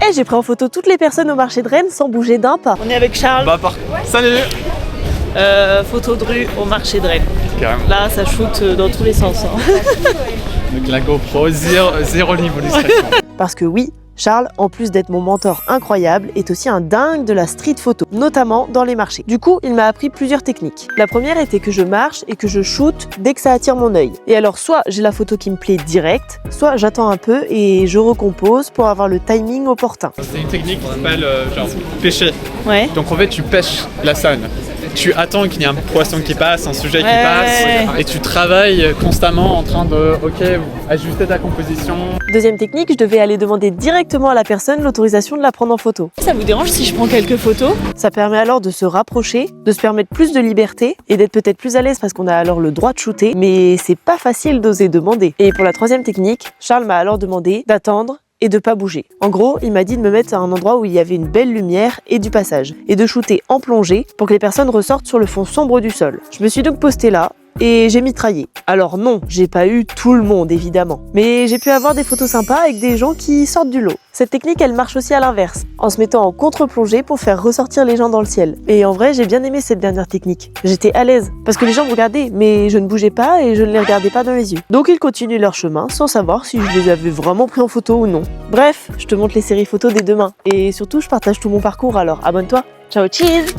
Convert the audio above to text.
Et j'ai pris en photo toutes les personnes au marché de Rennes sans bouger d'un pas. On est avec Charles. Salut. Photo de rue au marché de Rennes. Carrément. Là, ça shoot dans tous les sens. Donc la GoPro, zéro niveau de discrétion. Parce que oui, Charles, en plus d'être mon mentor incroyable, est aussi un dingue de la street photo, notamment dans les marchés. Du coup, il m'a appris plusieurs techniques. La première était que je marche et que je shoot dès que ça attire mon œil. Et alors, soit j'ai la photo qui me plaît direct, soit j'attends un peu et je recompose pour avoir le timing opportun. C'est une technique qui s'appelle pêcher. Ouais. Donc en fait, tu pêches la scène. Tu attends qu'il y ait un poisson qui passe, un sujet qui passe, et tu travailles constamment en train de, ajuster ta composition. Deuxième technique, je devais aller demander directement à la personne l'autorisation de la prendre en photo. Ça vous dérange si je prends quelques photos? Ça permet alors de se rapprocher, de se permettre plus de liberté et d'être peut-être plus à l'aise parce qu'on a alors le droit de shooter, mais c'est pas facile d'oser demander. Et pour la troisième technique, Charles m'a alors demandé d'attendre et de pas bouger. En gros, il m'a dit de me mettre à un endroit où il y avait une belle lumière et du passage, et de shooter en plongée pour que les personnes ressortent sur le fond sombre du sol. Je me suis donc postée là, et j'ai mitraillé. Alors non, j'ai pas eu tout le monde évidemment, mais j'ai pu avoir des photos sympas avec des gens qui sortent du lot. Cette technique, elle marche aussi à l'inverse, en se mettant en contre-plongée pour faire ressortir les gens dans le ciel. Et en vrai, j'ai bien aimé cette dernière technique. J'étais à l'aise, parce que les gens me regardaient, mais je ne bougeais pas et je ne les regardais pas dans les yeux. Donc ils continuent leur chemin sans savoir si je les avais vraiment pris en photo ou non. Bref, je te montre les séries photos dès demain. Et surtout, je partage tout mon parcours, alors abonne-toi. Ciao, cheese!